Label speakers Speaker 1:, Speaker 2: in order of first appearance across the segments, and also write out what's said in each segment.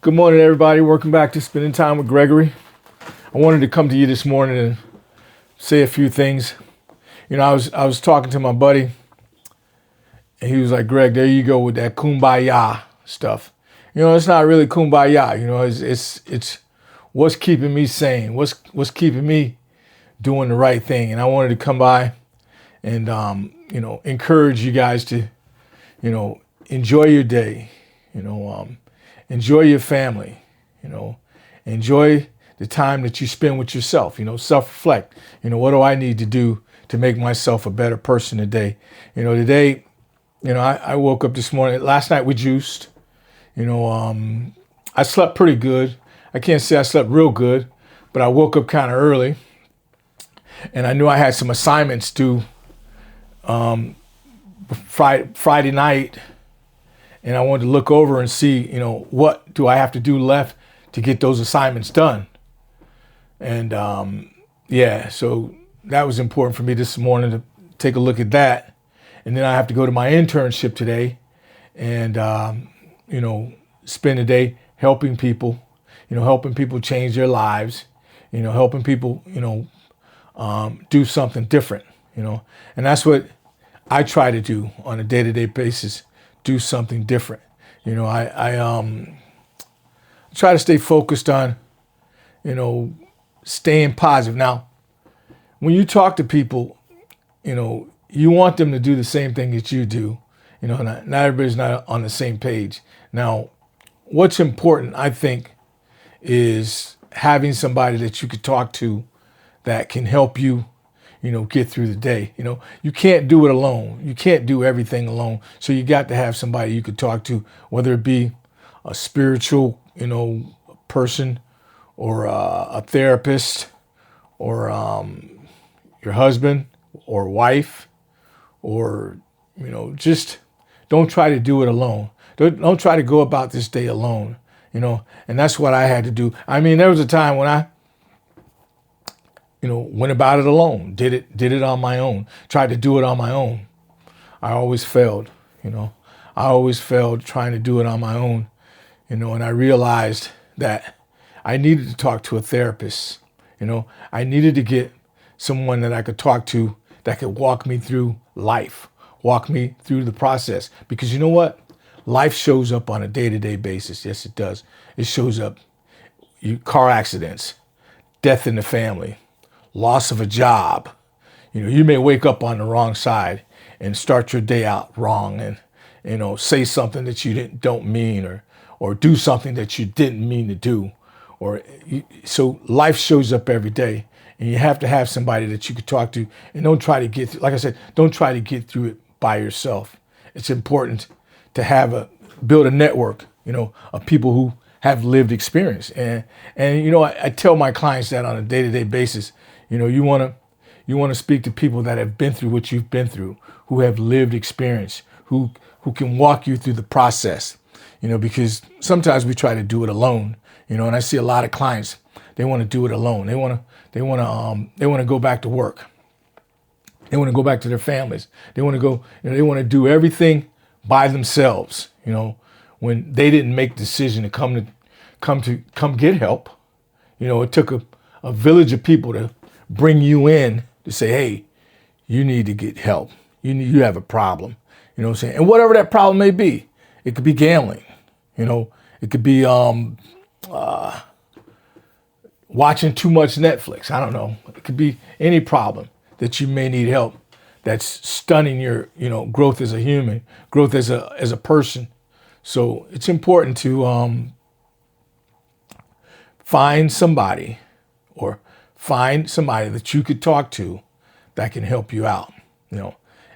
Speaker 1: Good morning, everybody. Welcome back to Spending Time with Gregory. I wanted to come to you this morning and say a few things. I was talking to my buddy, and he was like, "Greg, there you go with that kumbaya stuff." It's not really kumbaya. It's what's keeping me sane. What's keeping me doing the right thing. And I wanted to come by and encourage you guys to enjoy your day. Enjoy your family. Enjoy the time that you spend with yourself. Self-reflect. What do I need to do to make myself a better person today? Today, I woke up this morning. Last night we juiced. I slept pretty good. I can't say I slept real good, but I woke up kind of early, and I knew I had some assignments due Friday night, and I wanted to look over and see, what do I have to do left to get those assignments done. And so that was important for me this morning to take a look at that. And then I have to go to my internship today and, spend the day helping people, helping people change their lives, helping people, do something different, and that's what I try to do on a day-to-day basis, do something different. I try to stay focused on, staying positive. Now, when you talk to people, you want them to do the same thing that you do. Not everybody's not on the same page. Now, what's important, I think, is having somebody that you could talk to that can help you, get through the day. You can't do it alone. You can't do everything alone. So you got to have somebody you could talk to, whether it be a spiritual, person, or a therapist, or your husband or wife, or, just don't try to do it alone. Don't try to go about this day alone, and that's what I had to do. I mean, there was a time when I, went about it alone, did it on my own, tried to do it on my own. I always failed, I always failed trying to do it on my own, and I realized that I needed to talk to a therapist. I needed to get someone that I could talk to that could walk me through life, walk me through the process. Because you know what? Life shows up on a day-to-day basis. Yes, it does. It shows up. Car accidents, death in the family, loss of a job. You may wake up on the wrong side and start your day out wrong, and say something that you don't mean, or do something that you didn't mean to do. So life shows up every day, and you have to have somebody that you could talk to, and don't try to get through, like I said, don't try to get through it by yourself. It's important to build a network, of people who have lived experience. And I tell my clients that on a day-to-day basis. You want to speak to people that have been through what you've been through, who have lived experience, who can walk you through the process. Because sometimes we try to do it alone. And I see a lot of clients, they want to do it alone. They want to go back to work. They want to go back to their families. They want to go, they want to do everything by themselves. When they didn't make the decision to come get help. It took a village of people to bring you in to say, hey, you need to get help. You have a problem. You know what I'm saying? And whatever that problem may be, it could be gambling. It could be watching too much Netflix. I don't know. It could be any problem that you may need help that's stunning your, growth as a human, growth as a person. So it's important to find somebody that you could talk to that can help you out,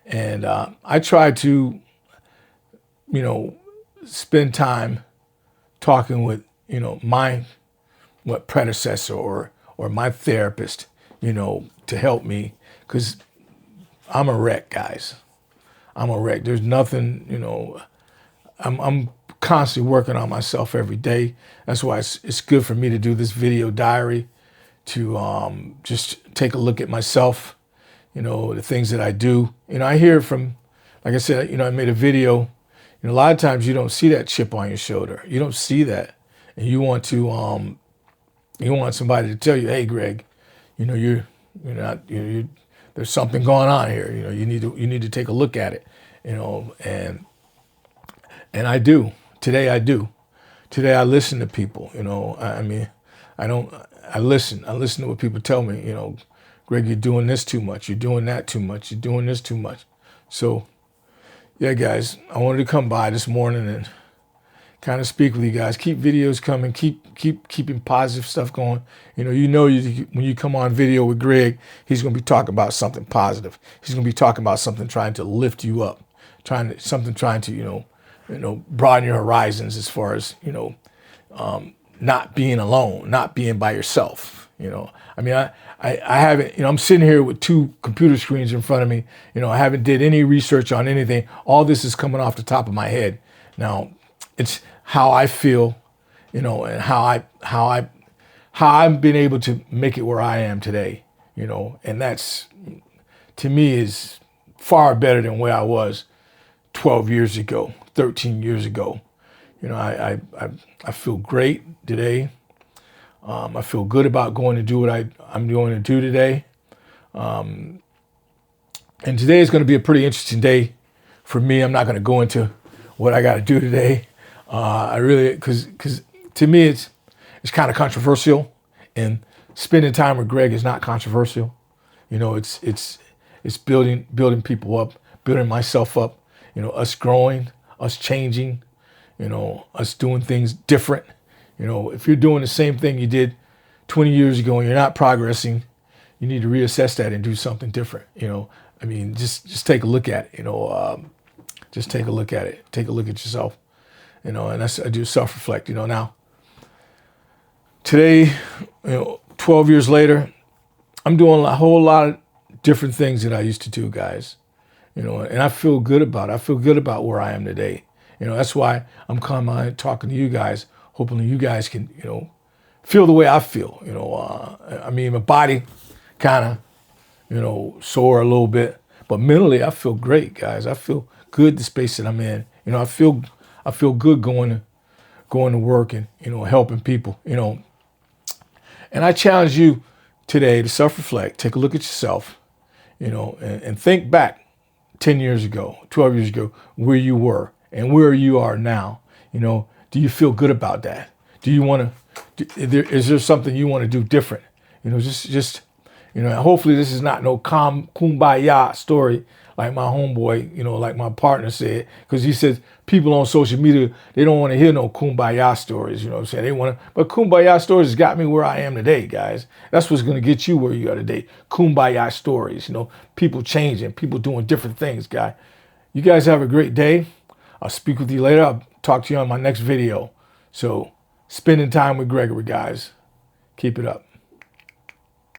Speaker 1: And I try to, spend time talking with, my predecessor or my therapist, to help me, because I'm a wreck, guys. I'm a wreck. There's nothing, I'm constantly working on myself every day. That's why it's good for me to do this video diary, to just take a look at myself, the things that I do. I hear from, like I said, I made a video. A lot of times you don't see that chip on your shoulder. You don't see that. and you want somebody to tell you, hey, Greg, you're not there's something going on here. You need to take a look at it. And I do. Today I do. Today I listen to people. I mean, I don't. I listen. I listen to what people tell me. Greg, you're doing this too much. You're doing that too much. You're doing this too much. So, yeah, guys, I wanted to come by this morning and kind of speak with you guys. Keep videos coming. Keeping positive stuff going. When you come on video with Greg, he's going to be talking about something positive. He's going to be talking about something trying to lift you up, trying to broaden your horizons as far as not being alone, not being by yourself. I mean, I haven't. I'm sitting here with two computer screens in front of me. I haven't did any research on anything. All this is coming off the top of my head. Now, it's how I feel, and how I've been able to make it where I am today, and that's, to me, is far better than where I was 12 years ago, 13 years ago. I feel great today. I feel good about going to do what I'm going to do today. And today is going to be a pretty interesting day for me. I'm not going to go into what I got to do today. Because to me, it's kind of controversial, and spending time with Greg is not controversial. It's building people up, building myself up, us growing, us changing, us doing things different. If you're doing the same thing you did 20 years ago and you're not progressing, you need to reassess that and do something different. I mean, just take a look at it. Just take a look at it. Take a look at yourself. And I do self-reflect. Now today, 12 years later, I'm doing a whole lot of different things that I used to do, guys. And I feel good about it. I feel good about where I am today. That's why I'm coming on talking to you guys, hoping that you guys can, feel the way I feel. I mean, my body kind of, sore a little bit, but mentally I feel great, guys. I feel good the space that I'm in. I feel good going to work and, helping people, And I challenge you today to self-reflect, take a look at yourself, and think back 10 years ago, 12 years ago, where you were and where you are now. Do you feel good about that? Do you want to, is there something you want to do different? Hopefully this is not no kumbaya story like my homeboy, like my partner said, because he says people on social media, they don't want to hear no kumbaya stories, what I'm saying? But kumbaya stories has got me where I am today, guys. That's what's going to get you where you are today. Kumbaya stories, people changing, people doing different things, guy. You guys have a great day. I'll speak with you later. I'll talk to you on my next video. So, spending time with Gregory, guys. Keep it up.